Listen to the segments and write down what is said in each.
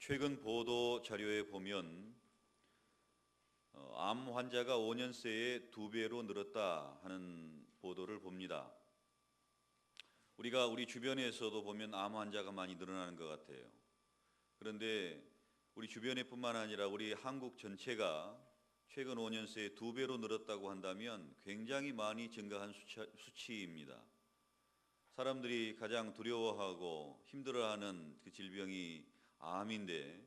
최근 보도 자료에 보면 암 환자가 5년 새에 2배로 늘었다 하는 보도를 봅니다. 우리가 우리 주변에서도 보면 암 환자가 많이 늘어나는 것 같아요. 그런데 우리 주변에 뿐만 아니라 우리 한국 전체가 최근 5년 새에 2배로 늘었다고 한다면 굉장히 많이 증가한 수치입니다. 사람들이 가장 두려워하고 힘들어하는 그 질병이 암인데,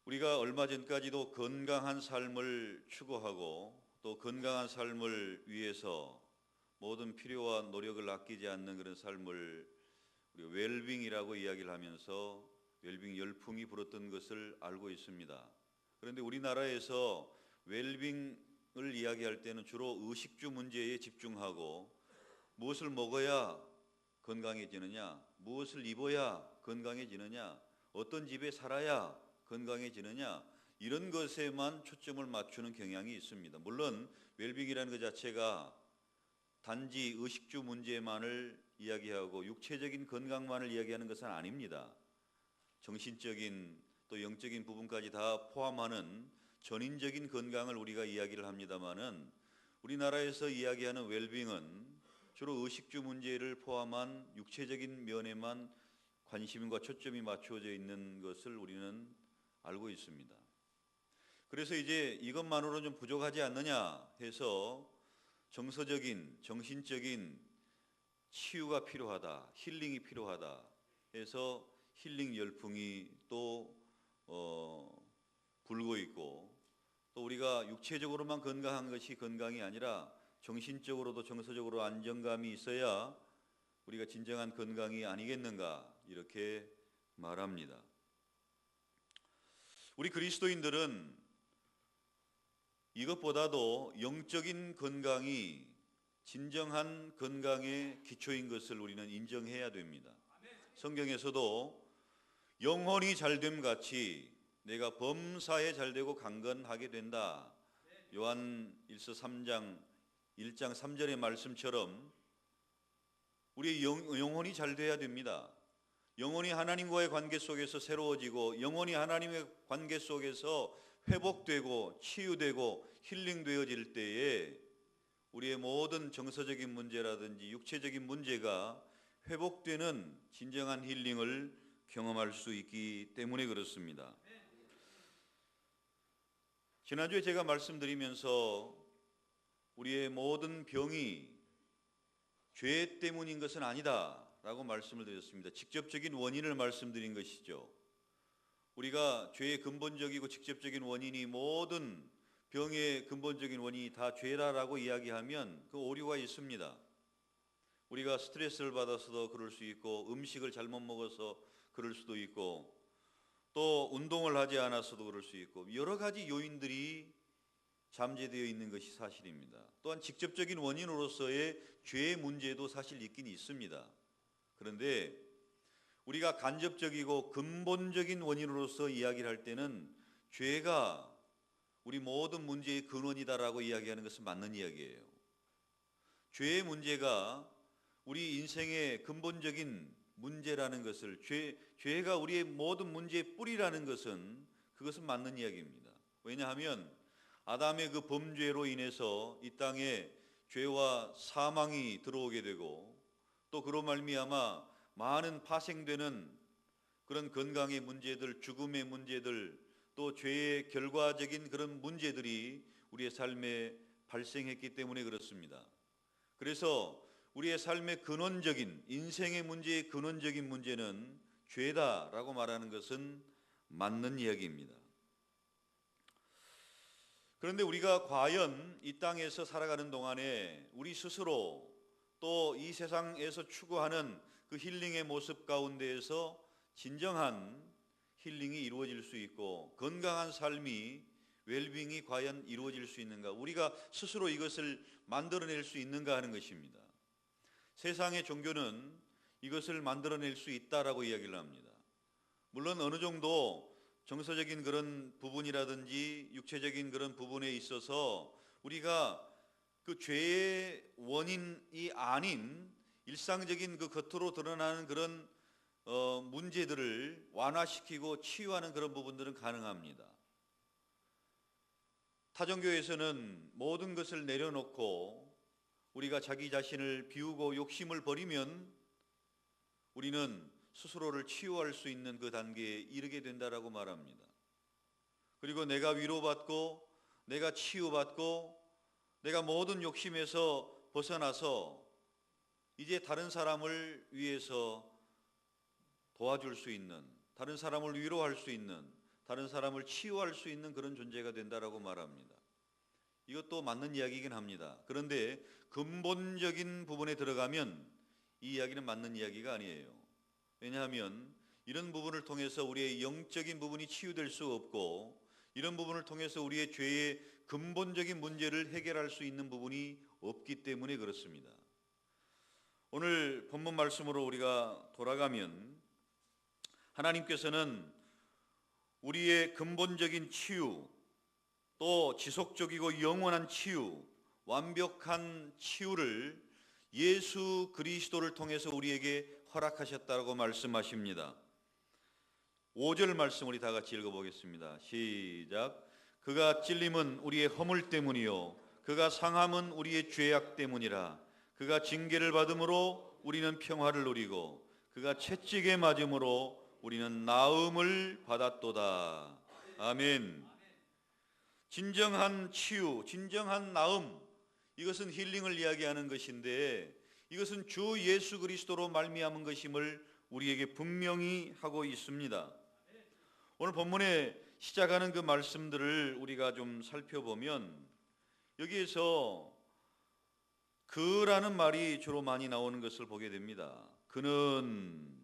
우리가 얼마 전까지도 건강한 삶을 추구하고 또 건강한 삶을 위해서 모든 필요와 노력을 아끼지 않는 그런 삶을 우리가 웰빙이라고 이야기를 하면서 웰빙 열풍이 불었던 것을 알고 있습니다. 그런데 우리나라에서 웰빙을 이야기할 때는 주로 의식주 문제에 집중하고, 무엇을 먹어야 건강해지느냐, 무엇을 입어야 건강해지느냐, 어떤 집에 살아야 건강해지느냐, 이런 것에만 초점을 맞추는 경향이 있습니다. 물론 웰빙이라는 것 자체가 단지 의식주 문제만을 이야기하고 육체적인 건강만을 이야기하는 것은 아닙니다. 정신적인 또 영적인 부분까지 다 포함하는 전인적인 건강을 우리가 이야기를 합니다마는, 우리나라에서 이야기하는 웰빙은 주로 의식주 문제를 포함한 육체적인 면에만 관심과 초점이 맞추어져 있는 것을 우리는 알고 있습니다. 그래서 이제 이것만으로는 좀 부족하지 않느냐 해서 정서적인, 정신적인 치유가 필요하다, 힐링이 필요하다 해서 힐링 열풍이 또 불고 있고, 또 우리가 육체적으로만 건강한 것이 건강이 아니라 정신적으로도 정서적으로 안정감이 있어야 우리가 진정한 건강이 아니겠는가, 이렇게 말합니다. 우리 그리스도인들은 이것보다도 영적인 건강이 진정한 건강의 기초인 것을 우리는 인정해야 됩니다. 성경에서도 영혼이 잘됨 같이 내가 범사에 잘되고 강건하게 된다, 요한 1서 1장 3절의 말씀처럼 우리의 영혼이 잘 돼야 됩니다. 영혼이 하나님과의 관계 속에서 새로워지고, 영혼이 하나님의 관계 속에서 회복되고 치유되고 힐링되어질 때에 우리의 모든 정서적인 문제라든지 육체적인 문제가 회복되는 진정한 힐링을 경험할 수 있기 때문에 그렇습니다. 지난주에 제가 말씀드리면서 우리의 모든 병이 죄 때문인 것은 아니다 라고 말씀을 드렸습니다. 직접적인 원인을 말씀드린 것이죠. 우리가 죄의 근본적이고 직접적인 원인이, 모든 병의 근본적인 원인이 다 죄라라고 이야기하면 그 오류가 있습니다. 우리가 스트레스를 받아서도 그럴 수 있고, 음식을 잘못 먹어서 그럴 수도 있고, 또 운동을 하지 않아서도 그럴 수 있고, 여러 가지 요인들이 잠재되어 있는 것이 사실입니다. 또한 직접적인 원인으로서의 죄의 문제도 사실 있긴 있습니다. 그런데 우리가 간접적이고 근본적인 원인으로서 이야기를 할 때는 죄가 우리 모든 문제의 근원이다라고 이야기하는 것은 맞는 이야기예요. 죄의 문제가 우리 인생의 근본적인 문제라는 것을, 죄가 우리의 모든 문제의 뿌리라는 것은, 그것은 맞는 이야기입니다. 왜냐하면 아담의 그 범죄로 인해서 이 땅에 죄와 사망이 들어오게 되고, 또 그로 말미암아 많은 파생되는 그런 건강의 문제들, 죽음의 문제들, 또 죄의 결과적인 그런 문제들이 우리의 삶에 발생했기 때문에 그렇습니다. 그래서 우리의 삶의 근원적인, 인생의 문제의 근원적인 문제는 죄다라고 말하는 것은 맞는 이야기입니다. 그런데 우리가 과연 이 땅에서 살아가는 동안에 우리 스스로 또 이 세상에서 추구하는 그 힐링의 모습 가운데에서 진정한 힐링이 이루어질 수 있고, 건강한 삶이, 웰빙이 과연 이루어질 수 있는가, 우리가 스스로 이것을 만들어낼 수 있는가 하는 것입니다. 세상의 종교는 이것을 만들어낼 수 있다라고 이야기를 합니다. 물론 어느 정도 정서적인 그런 부분이라든지 육체적인 그런 부분에 있어서 우리가 그 죄의 원인이 아닌 일상적인 그 겉으로 드러나는 그런 문제들을 완화시키고 치유하는 그런 부분들은 가능합니다. 타종교에서는 모든 것을 내려놓고 우리가 자기 자신을 비우고 욕심을 버리면 우리는 스스로를 치유할 수 있는 그 단계에 이르게 된다라고 말합니다. 그리고 내가 위로받고 내가 치유받고 내가 모든 욕심에서 벗어나서 이제 다른 사람을 위해서 도와줄 수 있는, 다른 사람을 위로할 수 있는, 다른 사람을 치유할 수 있는 그런 존재가 된다라고 말합니다. 이것도 맞는 이야기이긴 합니다. 그런데 근본적인 부분에 들어가면 이 이야기는 맞는 이야기가 아니에요. 왜냐하면 이런 부분을 통해서 우리의 영적인 부분이 치유될 수 없고, 이런 부분을 통해서 우리의 죄의 근본적인 문제를 해결할 수 있는 부분이 없기 때문에 그렇습니다. 오늘 본문 말씀으로 우리가 돌아가면 하나님께서는 우리의 근본적인 치유, 또 지속적이고 영원한 치유, 완벽한 치유를 예수 그리스도를 통해서 우리에게 허락하셨다고 말씀하십니다. 5절 말씀 우리 다 같이 읽어보겠습니다. 시작. 그가 찔림은 우리의 허물 때문이요 그가 상함은 우리의 죄악 때문이라. 그가 징계를 받음으로 우리는 평화를 누리고 그가 채찍에 맞음으로 우리는 나음을 받았도다. 아멘. 진정한 치유, 진정한 나음, 이것은 힐링을 이야기하는 것인데 이것은 주 예수 그리스도로 말미암은 것임을 우리에게 분명히 하고 있습니다. 오늘 본문에 시작하는 그 말씀들을 우리가 좀 살펴보면 여기에서 그라는 말이 주로 많이 나오는 것을 보게 됩니다. 그는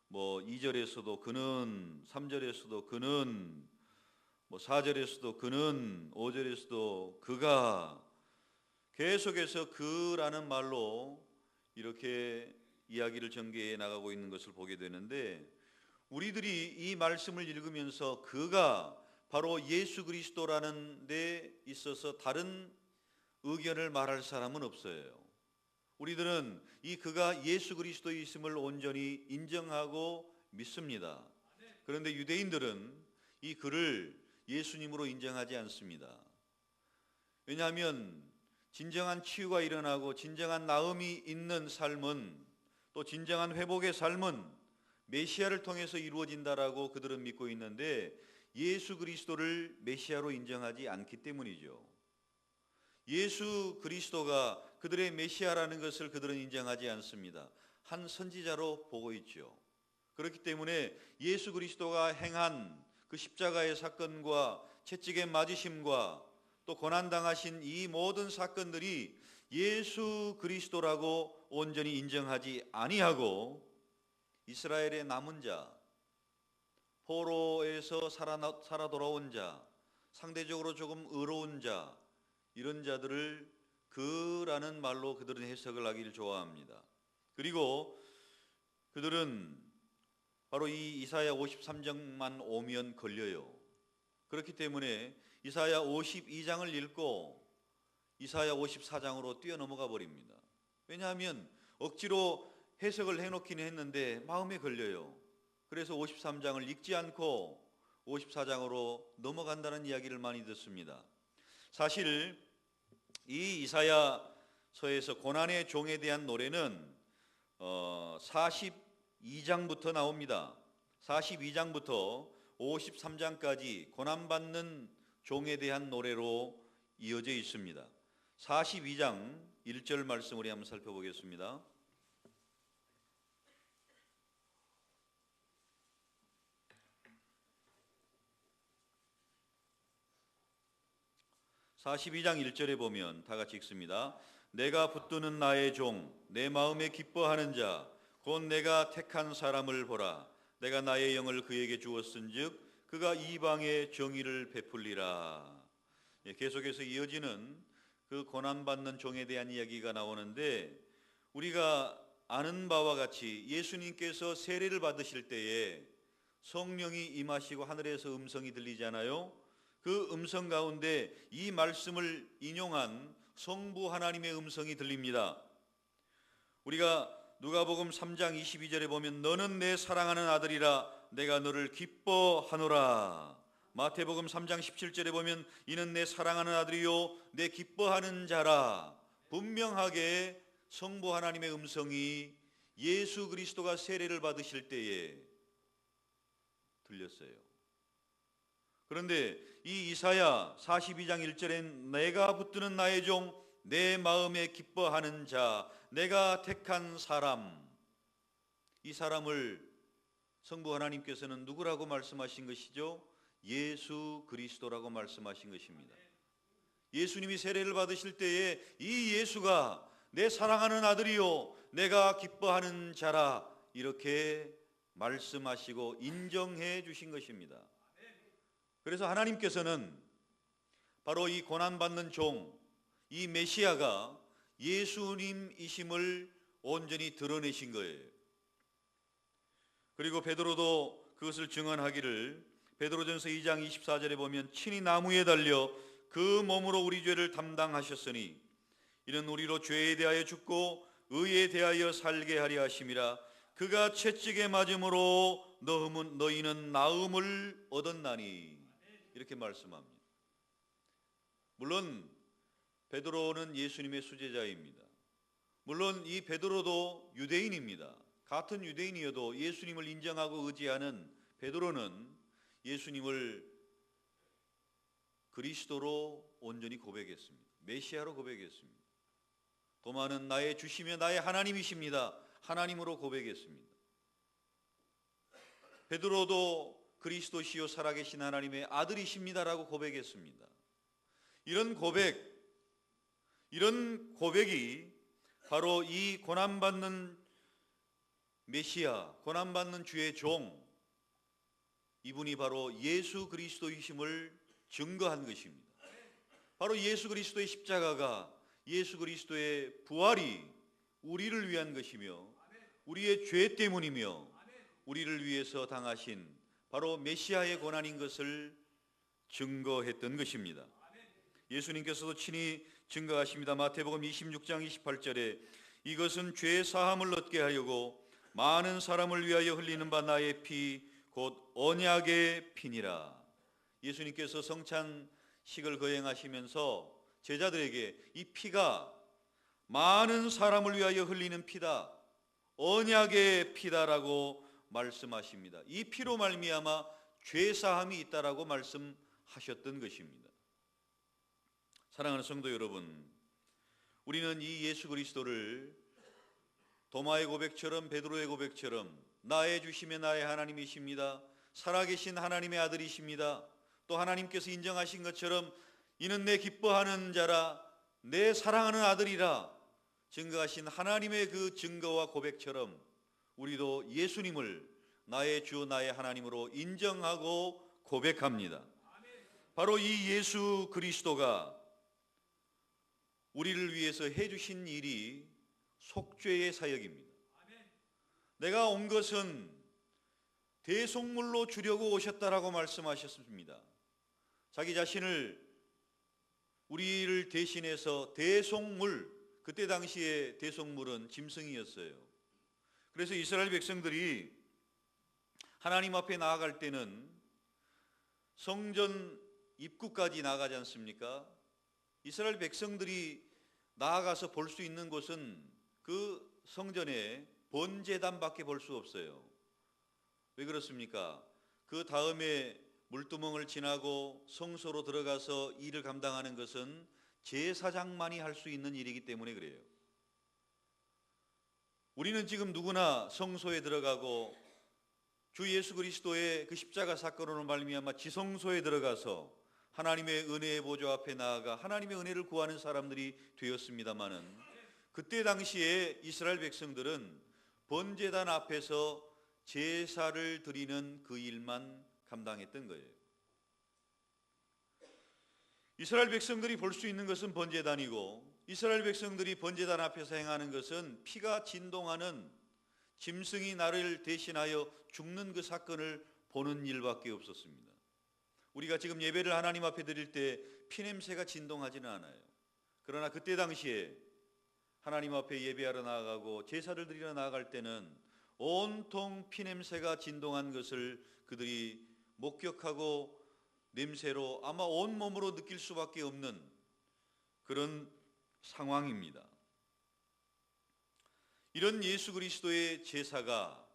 2절에서도 그는, 3절에서도 그는, 4절에서도 그는, 5절에서도 그가, 계속해서 그라는 말로 이렇게 이야기를 전개해 나가고 있는 것을 보게 되는데, 우리들이 이 말씀을 읽으면서 그가 바로 예수 그리스도라는 데 있어서 다른 의견을 말할 사람은 없어요. 우리들은 이 그가 예수 그리스도의 있음을 온전히 인정하고 믿습니다. 그런데 유대인들은 이 그를 예수님으로 인정하지 않습니다. 왜냐하면 진정한 치유가 일어나고 진정한 나음이 있는 삶은, 또 진정한 회복의 삶은 메시아를 통해서 이루어진다라고 그들은 믿고 있는데 예수 그리스도를 메시아로 인정하지 않기 때문이죠. 예수 그리스도가 그들의 메시아라는 것을 그들은 인정하지 않습니다. 한 선지자로 보고 있죠. 그렇기 때문에 예수 그리스도가 행한 그 십자가의 사건과 채찍에 맞으심과 또 고난당하신 이 모든 사건들이 예수 그리스도라고 온전히 인정하지 아니하고 이스라엘의 남은 자, 포로에서 살아 돌아온 자, 상대적으로 조금 의로운 자, 이런 자들을 그라는 말로 그들은 해석을 하기를 좋아합니다. 그리고 그들은 바로 이 이사야 53장만 오면 걸려요. 그렇기 때문에 이사야 52장을 읽고 이사야 54장으로 뛰어넘어가 버립니다. 왜냐하면 억지로 해석을 해놓기는 했는데 마음에 걸려요. 그래서 53장을 읽지 않고 54장으로 넘어간다는 이야기를 많이 듣습니다. 사실 이 이사야서에서 고난의 종에 대한 노래는 42장부터 나옵니다. 42장부터 53장까지 고난받는 종에 대한 노래로 이어져 있습니다. 42장 1절 말씀 우리 한번 살펴보겠습니다. (42장 1절에) 보면 다 같이 읽습니다. 내가 붙드는 나의 종, 내 마음에 기뻐하는 자, 곧 내가 택한 사람을 보라. 내가 나의 영을 그에게 주었은즉 그가 이방의 정의를 베풀리라. 계속해서 이어지는 그 고난받는 종에 대한 이야기가 나오는데, 우리가 아는 바와 같이 예수님께서 세례를 받으실 때에 성령이 임하시고 하늘에서 음성이 들리잖아요. 그 음성 가운데 이 말씀을 인용한 성부 하나님의 음성이 들립니다. 우리가 누가복음 3장 22절에 보면 너는 내 사랑하는 아들이라 내가 너를 기뻐하노라. 마태복음 3장 17절에 보면 이는 내 사랑하는 아들이요 내 기뻐하는 자라. 분명하게 성부 하나님의 음성이 예수 그리스도가 세례를 받으실 때에 들렸어요. 그런데 이 이사야 42장 1절엔 내가 붙드는 나의 종 내 마음에 기뻐하는 자 내가 택한 사람, 이 사람을 성부 하나님께서는 누구라고 말씀하신 것이죠? 예수 그리스도라고 말씀하신 것입니다. 예수님이 세례를 받으실 때에 이 예수가 내 사랑하는 아들이요 내가 기뻐하는 자라 이렇게 말씀하시고 인정해 주신 것입니다. 그래서 하나님께서는 바로 이 고난받는 종, 이 메시아가 예수님이심을 온전히 드러내신 거예요. 그리고 베드로도 그것을 증언하기를 베드로전서 2장 24절에 보면 친히 나무에 달려 그 몸으로 우리 죄를 담당하셨으니 이는 우리로 죄에 대하여 죽고 의에 대하여 살게 하려 하심이라. 그가 채찍에 맞음으로 너희는 나음을 얻었나니. 이렇게 말씀합니다. 물론 베드로는 예수님의 수제자입니다. 물론 이 베드로도 유대인입니다. 같은 유대인이어도 예수님을 인정하고 의지하는 베드로는 예수님을 그리스도로 온전히 고백했습니다. 메시아로 고백했습니다. 도마는 나의 주시며 나의 하나님이십니다. 하나님으로 고백했습니다. 베드로도 그리스도시요 살아계신 하나님의 아들이십니다라고 고백했습니다. 이런 고백이 바로 이 고난받는 메시아, 고난받는 주의 종, 이분이 바로 예수 그리스도이심을 증거한 것입니다. 바로 예수 그리스도의 십자가가, 예수 그리스도의 부활이 우리를 위한 것이며 우리의 죄 때문이며 우리를 위해서 당하신 바로 메시아의 고난인 것을 증거했던 것입니다. 예수님께서도 친히 증거하십니다. 마태복음 26장 28절에 이것은 죄 사함을 얻게 하려고 많은 사람을 위하여 흘리는 바 나의 피 곧 언약의 피니라. 예수님께서 성찬식을 거행하시면서 제자들에게 이 피가 많은 사람을 위하여 흘리는 피다, 언약의 피다라고 말씀하십니다. 이 피로 말미암아 죄 사함이 있다라고 말씀하셨던 것입니다. 사랑하는 성도 여러분, 우리는 이 예수 그리스도를 도마의 고백처럼 베드로의 고백처럼 나의 주시며 나의 하나님이십니다. 살아계신 하나님의 아들이십니다. 또 하나님께서 인정하신 것처럼 이는 내 기뻐하는 자라 내 사랑하는 아들이라 증거하신 하나님의 그 증거와 고백처럼 우리도 예수님을 나의 주 나의 하나님으로 인정하고 고백합니다. 바로 이 예수 그리스도가 우리를 위해서 해주신 일이 속죄의 사역입니다. 내가 온 것은 대속물로 주려고 오셨다라고 말씀하셨습니다. 자기 자신을 우리를 대신해서 대속물, 그때 당시에 대속물은 짐승이었어요. 그래서 이스라엘 백성들이 하나님 앞에 나아갈 때는 성전 입구까지 나가지 않습니까? 이스라엘 백성들이 나아가서 볼 수 있는 곳은 그 성전에 번제단밖에 볼 수 없어요. 왜 그렇습니까? 그 다음에 물두멍을 지나고 성소로 들어가서 일을 감당하는 것은 제사장만이 할 수 있는 일이기 때문에 그래요. 우리는 지금 누구나 성소에 들어가고 주 예수 그리스도의 그 십자가 사건으로 말미암아 지성소에 들어가서 하나님의 은혜의 보좌 앞에 나아가 하나님의 은혜를 구하는 사람들이 되었습니다마는 그때 당시에 이스라엘 백성들은 번제단 앞에서 제사를 드리는 그 일만 감당했던 거예요. 이스라엘 백성들이 볼 수 있는 것은 번제단이고 이스라엘 백성들이 번제단 앞에서 행하는 것은 피가 진동하는 짐승이 나를 대신하여 죽는 그 사건을 보는 일밖에 없었습니다. 우리가 지금 예배를 하나님 앞에 드릴 때 피냄새가 진동하지는 않아요. 그러나 그때 당시에 하나님 앞에 예배하러 나아가고 제사를 드리러 나아갈 때는 온통 피냄새가 진동한 것을 그들이 목격하고 냄새로 아마 온몸으로 느낄 수밖에 없는 그런 상황입니다. 이런 예수 그리스도의 제사가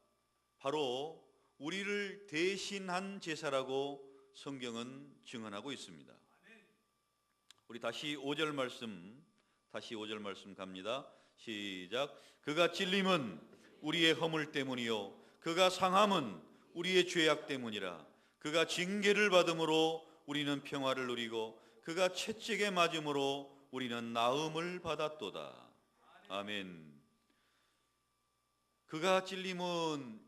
바로 우리를 대신한 제사라고 성경은 증언하고 있습니다. 우리 다시 5절 말씀 갑니다. 시작. 그가 찔림은 우리의 허물 때문이요 그가 상함은 우리의 죄악 때문이라. 그가 징계를 받음으로 우리는 평화를 누리고 그가 채찍에 맞음으로 우리는 나음을 받았도다. 아멘. 그가 찔림은,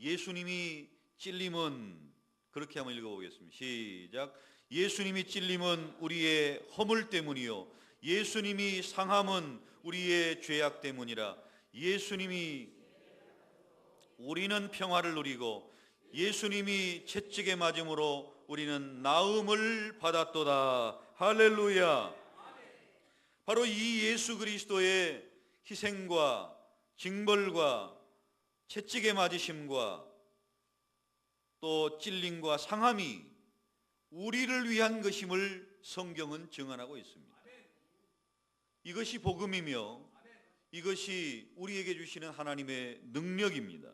예수님이 찔림은, 그렇게 한번 읽어보겠습니다. 시작. 예수님이 찔림은 우리의 허물 때문이요 예수님이 상함은 우리의 죄악 때문이라. 예수님이, 우리는 평화를 누리고 예수님이 채찍에 맞음으로 우리는 나음을 받았도다. 할렐루야. 바로 이 예수 그리스도의 희생과 징벌과 채찍에 맞으심과 또 찔림과 상함이 우리를 위한 것임을 성경은 증언하고 있습니다. 이것이 복음이며 이것이 우리에게 주시는 하나님의 능력입니다.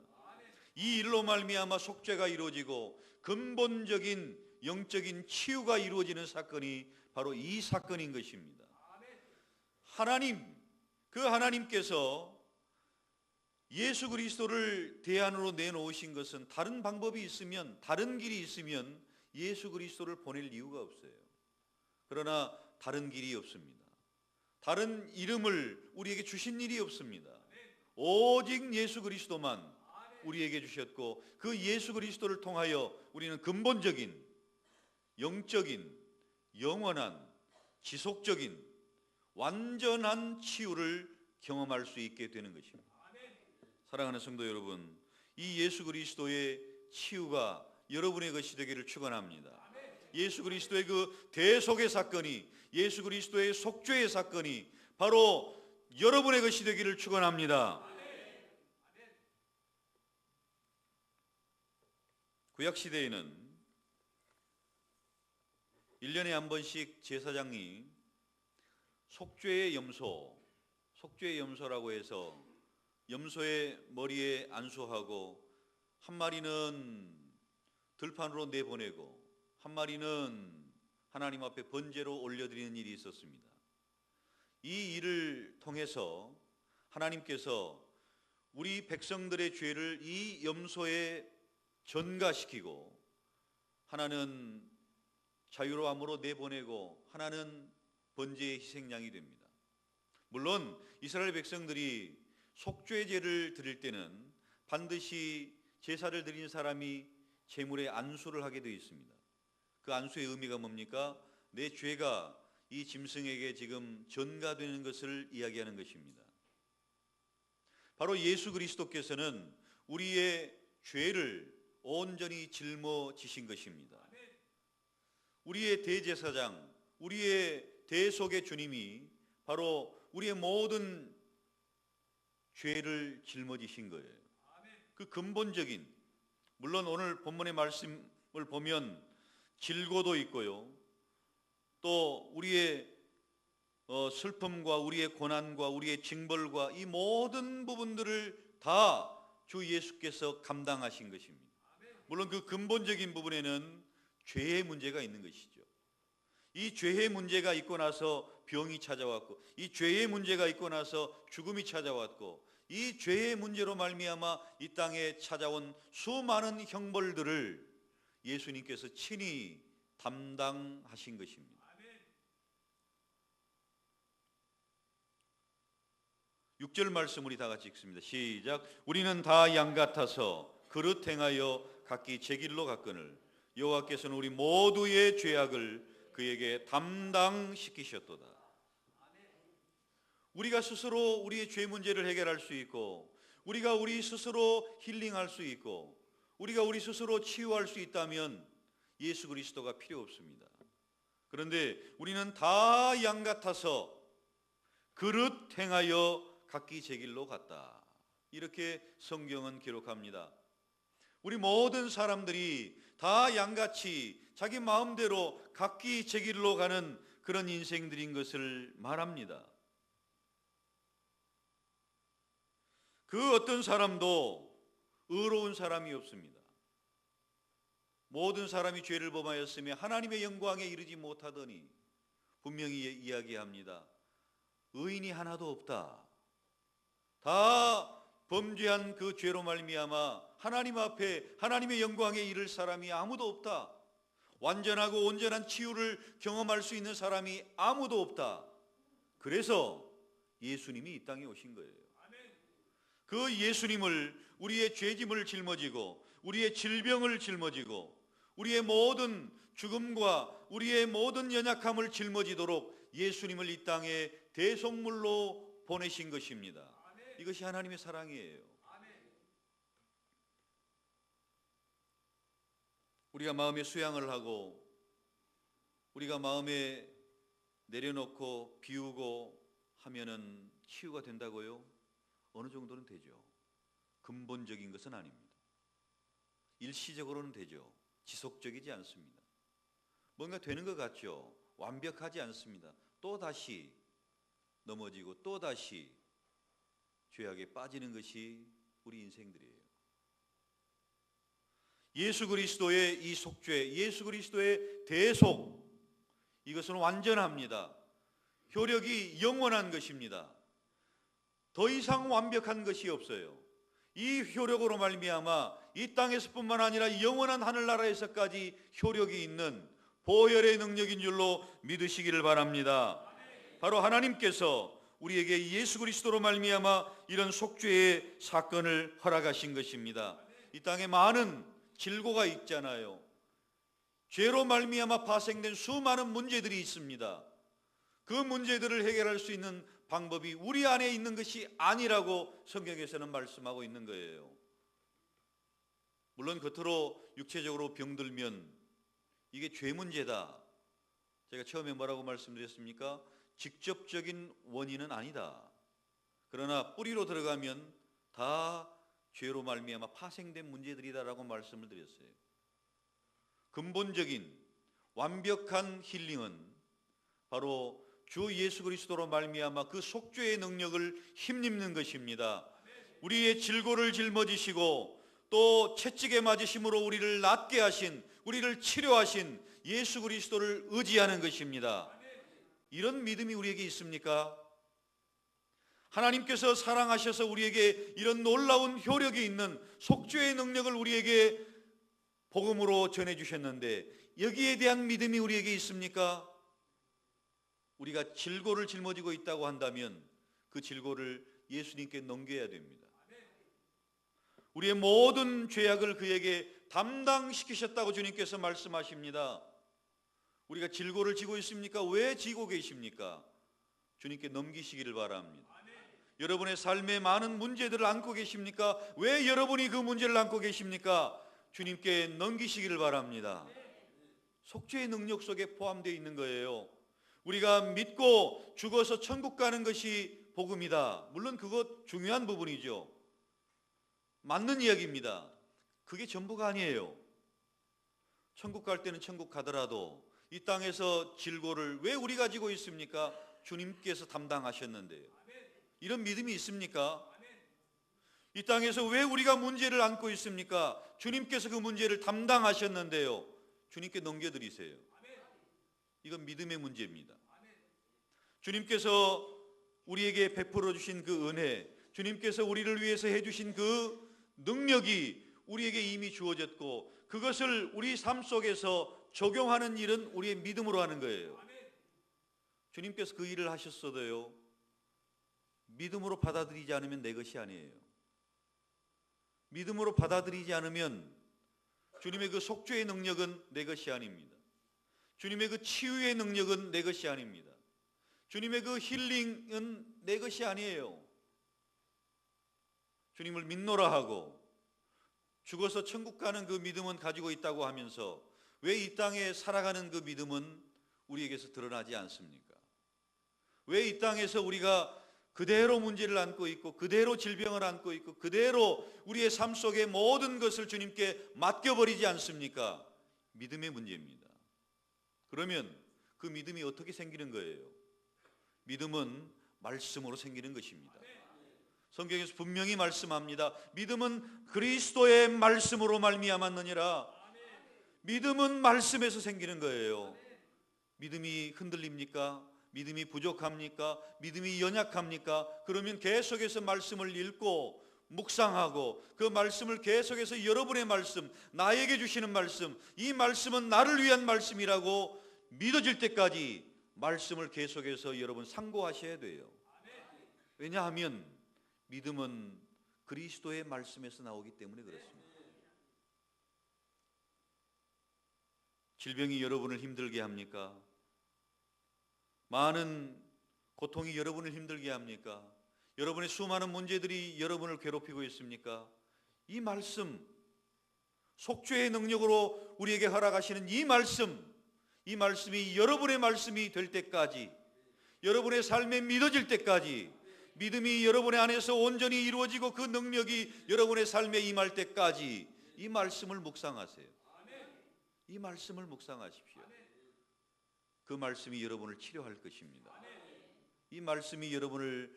이 일로 말미암아 속죄가 이루어지고 근본적인 영적인 치유가 이루어지는 사건이 바로 이 사건인 것입니다. 그 하나님께서 예수 그리스도를 대안으로 내놓으신 것은 다른 방법이 있으면, 다른 길이 있으면 예수 그리스도를 보낼 이유가 없어요. 그러나 다른 길이 없습니다. 다른 이름을 우리에게 주신 일이 없습니다. 오직 예수 그리스도만 우리에게 주셨고 그 예수 그리스도를 통하여 우리는 근본적인 영적인 영원한 지속적인 완전한 치유를 경험할 수 있게 되는 것입니다. 사랑하는 성도 여러분, 이 예수 그리스도의 치유가 여러분의 것이 되기를 축원합니다. 예수 그리스도의 그 대속의 사건이, 예수 그리스도의 속죄의 사건이 바로 여러분의 것이 되기를 축원합니다. 구약 시대에는 1년에 한 번씩 제사장이 속죄의 염소라고 해서 염소의 머리에 안수하고 한 마리는 들판으로 내보내고 한 마리는 하나님 앞에 번제로 올려드리는 일이 있었습니다. 이 일을 통해서 하나님께서 우리 백성들의 죄를 이 염소에 전가시키고 하나는 자유로움으로 내보내고 하나는 번제의 희생양이 됩니다. 물론 이스라엘 백성들이 속죄제를 드릴 때는 반드시 제사를 드린 사람이 제물에 안수를 하게 되어 있습니다. 그 안수의 의미가 뭡니까? 내 죄가 이 짐승에게 지금 전가되는 것을 이야기하는 것입니다. 바로 예수 그리스도께서는 우리의 죄를 온전히 짊어지신 것입니다. 우리의 대제사장, 우리의 대속의 주님이 바로 우리의 모든 죄를 짊어지신 거예요. 그 근본적인, 물론 오늘 본문의 말씀을 보면 질고도 있고요, 또 우리의 슬픔과 우리의 고난과 우리의 징벌과 이 모든 부분들을 다 주 예수께서 감당하신 것입니다. 물론 그 근본적인 부분에는 죄의 문제가 있는 것이죠. 이 죄의 문제가 있고 나서 병이 찾아왔고, 이 죄의 문제가 있고 나서 죽음이 찾아왔고, 이 죄의 문제로 말미암아 이 땅에 찾아온 수많은 형벌들을 예수님께서 친히 담당하신 것입니다. 6절 말씀 우리 다 같이 읽습니다. 시작. 우리는 다 양 같아서 그릇 행하여 각기 제 길로 갔거늘 여호와께서는 우리 모두의 죄악을 그에게 담당시키셨도다. 우리가 스스로 우리의 죄 문제를 해결할 수 있고, 우리가 우리 스스로 힐링할 수 있고, 우리가 우리 스스로 치유할 수 있다면 예수 그리스도가 필요 없습니다. 그런데 우리는 다 양 같아서 그릇 행하여 각기 제 길로 갔다. 이렇게 성경은 기록합니다. 우리 모든 사람들이 다 양같이 자기 마음대로 각기 제 길로 가는 그런 인생들인 것을 말합니다. 그 어떤 사람도 의로운 사람이 없습니다. 모든 사람이 죄를 범하였으며 하나님의 영광에 이르지 못하더니 분명히 이야기합니다. 의인이 하나도 없다. 다 범죄한 그 죄로 말미암아 하나님 앞에 하나님의 영광에 이를 사람이 아무도 없다. 완전하고 온전한 치유를 경험할 수 있는 사람이 아무도 없다. 그래서 예수님이 이 땅에 오신 거예요. 그 예수님을 우리의 죄짐을 짊어지고 우리의 질병을 짊어지고 우리의 모든 죽음과 우리의 모든 연약함을 짊어지도록 예수님을 이 땅에 대속물로 보내신 것입니다. 이것이 하나님의 사랑이에요. 우리가 마음에 수양을 하고 우리가 마음에 내려놓고 비우고 하면은 치유가 된다고요? 어느 정도는 되죠. 근본적인 것은 아닙니다. 일시적으로는 되죠. 지속적이지 않습니다. 뭔가 되는 것 같죠. 완벽하지 않습니다. 또 다시 넘어지고 또 다시 죄악에 빠지는 것이 우리 인생들이에요. 예수 그리스도의 이 속죄, 예수 그리스도의 대속, 이것은 완전합니다. 효력이 영원한 것입니다. 더 이상 완벽한 것이 없어요. 이 효력으로 말미암아 이 땅에서뿐만 아니라 영원한 하늘나라에서까지 효력이 있는 보혈의 능력인 줄로 믿으시기를 바랍니다. 바로 하나님께서 우리에게 예수 그리스도로 말미암아 이런 속죄의 사건을 허락하신 것입니다. 이 땅에 많은 질고가 있잖아요. 죄로 말미암아 파생된 수많은 문제들이 있습니다. 그 문제들을 해결할 수 있는 방법이 우리 안에 있는 것이 아니라고 성경에서는 말씀하고 있는 거예요. 물론 겉으로 육체적으로 병들면 이게 죄 문제다. 제가 처음에 뭐라고 말씀드렸습니까? 직접적인 원인은 아니다. 그러나 뿌리로 들어가면 다 죄로 말미암아 파생된 문제들이다라고 말씀을 드렸어요. 근본적인 완벽한 힐링은 바로 주 예수 그리스도로 말미암아 그 속죄의 능력을 힘입는 것입니다. 우리의 질고를 짊어지시고 또 채찍에 맞으심으로 우리를 낫게 하신, 우리를 치료하신 예수 그리스도를 의지하는 것입니다. 이런 믿음이 우리에게 있습니까? 하나님께서 사랑하셔서 우리에게 이런 놀라운 효력이 있는 속죄의 능력을 우리에게 복음으로 전해주셨는데 여기에 대한 믿음이 우리에게 있습니까? 우리가 질고를 짊어지고 있다고 한다면 그 질고를 예수님께 넘겨야 됩니다. 우리의 모든 죄악을 그에게 담당시키셨다고 주님께서 말씀하십니다. 우리가 질고를 지고 있습니까? 왜 지고 계십니까? 주님께 넘기시기를 바랍니다. 여러분의 삶에 많은 문제들을 안고 계십니까? 왜 여러분이 그 문제를 안고 계십니까? 주님께 넘기시기를 바랍니다. 속죄의 능력 속에 포함되어 있는 거예요. 우리가 믿고 죽어서 천국 가는 것이 복음이다. 물론 그것 중요한 부분이죠. 맞는 이야기입니다. 그게 전부가 아니에요. 천국 갈 때는 천국 가더라도 이 땅에서 질고를 왜 우리가 지고 있습니까? 주님께서 담당하셨는데요. 이런 믿음이 있습니까? 이 땅에서 왜 우리가 문제를 안고 있습니까? 주님께서 그 문제를 담당하셨는데요. 주님께 넘겨드리세요. 이건 믿음의 문제입니다. 주님께서 우리에게 베풀어 주신 그 은혜, 주님께서 우리를 위해서 해주신 그 능력이 우리에게 이미 주어졌고 그것을 우리 삶 속에서 적용하는 일은 우리의 믿음으로 하는 거예요. 주님께서 그 일을 하셨어도요, 믿음으로 받아들이지 않으면 내 것이 아니에요. 믿음으로 받아들이지 않으면 주님의 그 속죄의 능력은 내 것이 아닙니다. 주님의 그 치유의 능력은 내 것이 아닙니다. 주님의 그 힐링은 내 것이 아니에요. 주님을 믿노라 하고 죽어서 천국 가는 그 믿음은 가지고 있다고 하면서 왜 이 땅에 살아가는 그 믿음은 우리에게서 드러나지 않습니까? 왜 이 땅에서 우리가 그대로 문제를 안고 있고 그대로 질병을 안고 있고 그대로 우리의 삶 속의 모든 것을 주님께 맡겨버리지 않습니까? 믿음의 문제입니다. 그러면 그 믿음이 어떻게 생기는 거예요? 믿음은 말씀으로 생기는 것입니다. 성경에서 분명히 말씀합니다. 믿음은 그리스도의 말씀으로 말미암았느니라. 믿음은 말씀에서 생기는 거예요. 믿음이 흔들립니까? 믿음이 부족합니까? 믿음이 연약합니까? 그러면 계속해서 말씀을 읽고 묵상하고 그 말씀을 계속해서 여러분의 말씀, 나에게 주시는 말씀, 이 말씀은 나를 위한 말씀이라고 믿어질 때까지 말씀을 계속해서 여러분 상고하셔야 돼요. 왜냐하면 믿음은 그리스도의 말씀에서 나오기 때문에 그렇습니다. 질병이 여러분을 힘들게 합니까? 많은 고통이 여러분을 힘들게 합니까? 여러분의 수많은 문제들이 여러분을 괴롭히고 있습니까? 이 말씀, 속죄의 능력으로 우리에게 허락하시는 이 말씀이 여러분의 말씀이 될 때까지, 여러분의 삶에 믿어질 때까지, 믿음이 여러분의 안에서 온전히 이루어지고 그 능력이 여러분의 삶에 임할 때까지 이 말씀을 묵상하세요. 이 말씀을 묵상하십시오. 그 말씀이 여러분을 치료할 것입니다. 이 말씀이 여러분을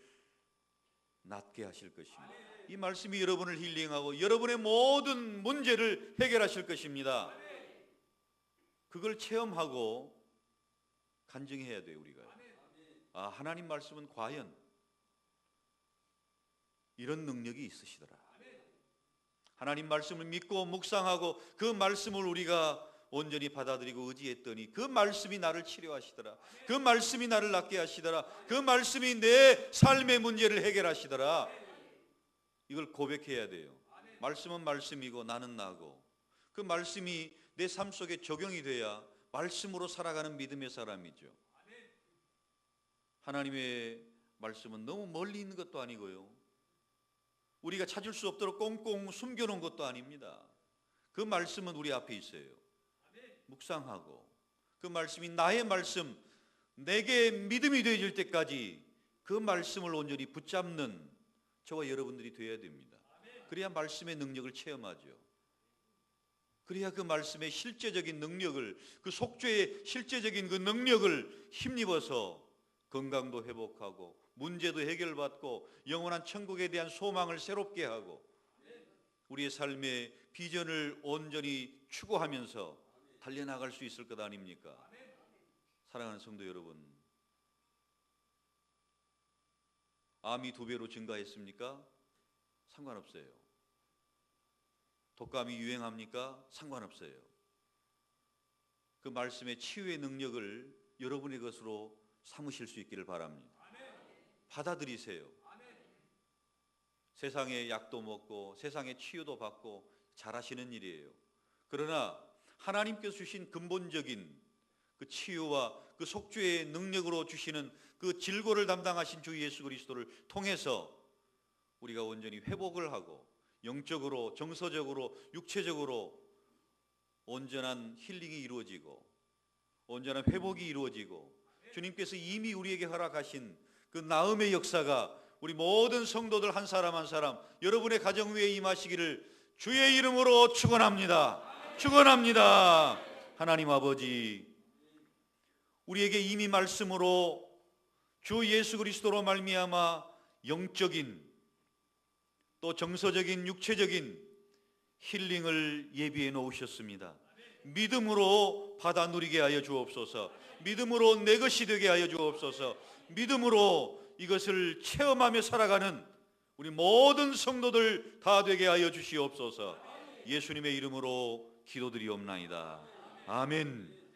낫게 하실 것입니다. 이 말씀이 여러분을 힐링하고 여러분의 모든 문제를 해결하실 것입니다. 그걸 체험하고 간증해야 돼요. 우리가 하나님 말씀은 과연 이런 능력이 있으시더라. 하나님 말씀을 믿고 묵상하고 그 말씀을 우리가 온전히 받아들이고 의지했더니 그 말씀이 나를 치료하시더라. 그 말씀이 나를 낫게 하시더라. 그 말씀이 내 삶의 문제를 해결하시더라. 이걸 고백해야 돼요. 말씀은 말씀이고 나는 나고 그 말씀이 내 삶 속에 적용이 돼야 말씀으로 살아가는 믿음의 사람이죠. 하나님의 말씀은 너무 멀리 있는 것도 아니고요, 우리가 찾을 수 없도록 꽁꽁 숨겨놓은 것도 아닙니다. 그 말씀은 우리 앞에 있어요. 묵상하고 그 말씀이 나의 말씀, 내게 믿음이 되어질 때까지 그 말씀을 온전히 붙잡는 저와 여러분들이 되어야 됩니다. 그래야 말씀의 능력을 체험하죠. 그래야 그 말씀의 실제적인 능력을, 그 속죄의 실제적인 그 능력을 힘입어서 건강도 회복하고 문제도 해결받고 영원한 천국에 대한 소망을 새롭게 하고 우리의 삶의 비전을 온전히 추구하면서 달려나갈 수 있을 것 아닙니까? 사랑하는 성도 여러분, 암이 2배로 증가했습니까? 상관없어요. 독감이 유행합니까? 상관없어요. 그 말씀의 치유의 능력을 여러분의 것으로 삼으실 수 있기를 바랍니다. 받아들이세요. 세상의 약도 먹고 세상의 치유도 받고 잘하시는 일이에요. 그러나 하나님께서 주신 근본적인 그 치유와 그 속죄의 능력으로 주시는 그 질고를 담당하신 주 예수 그리스도를 통해서 우리가 온전히 회복을 하고 영적으로, 정서적으로, 육체적으로 온전한 힐링이 이루어지고 온전한 회복이 이루어지고 주님께서 이미 우리에게 허락하신 그 나음의 역사가 우리 모든 성도들 한 사람 한 사람, 여러분의 가정 위에 임하시기를 주의 이름으로 축원합니다. 축원합니다. 하나님 아버지, 우리에게 이미 말씀으로 주 예수 그리스도로 말미암아 영적인 또 정서적인 육체적인 힐링을 예비해 놓으셨습니다. 믿음으로 받아 누리게 하여 주옵소서. 믿음으로 내 것이 되게 하여 주옵소서. 믿음으로 이것을 체험하며 살아가는 우리 모든 성도들 다 되게 하여 주시옵소서. 예수님의 이름으로 기도드리옵나이다. 아멘.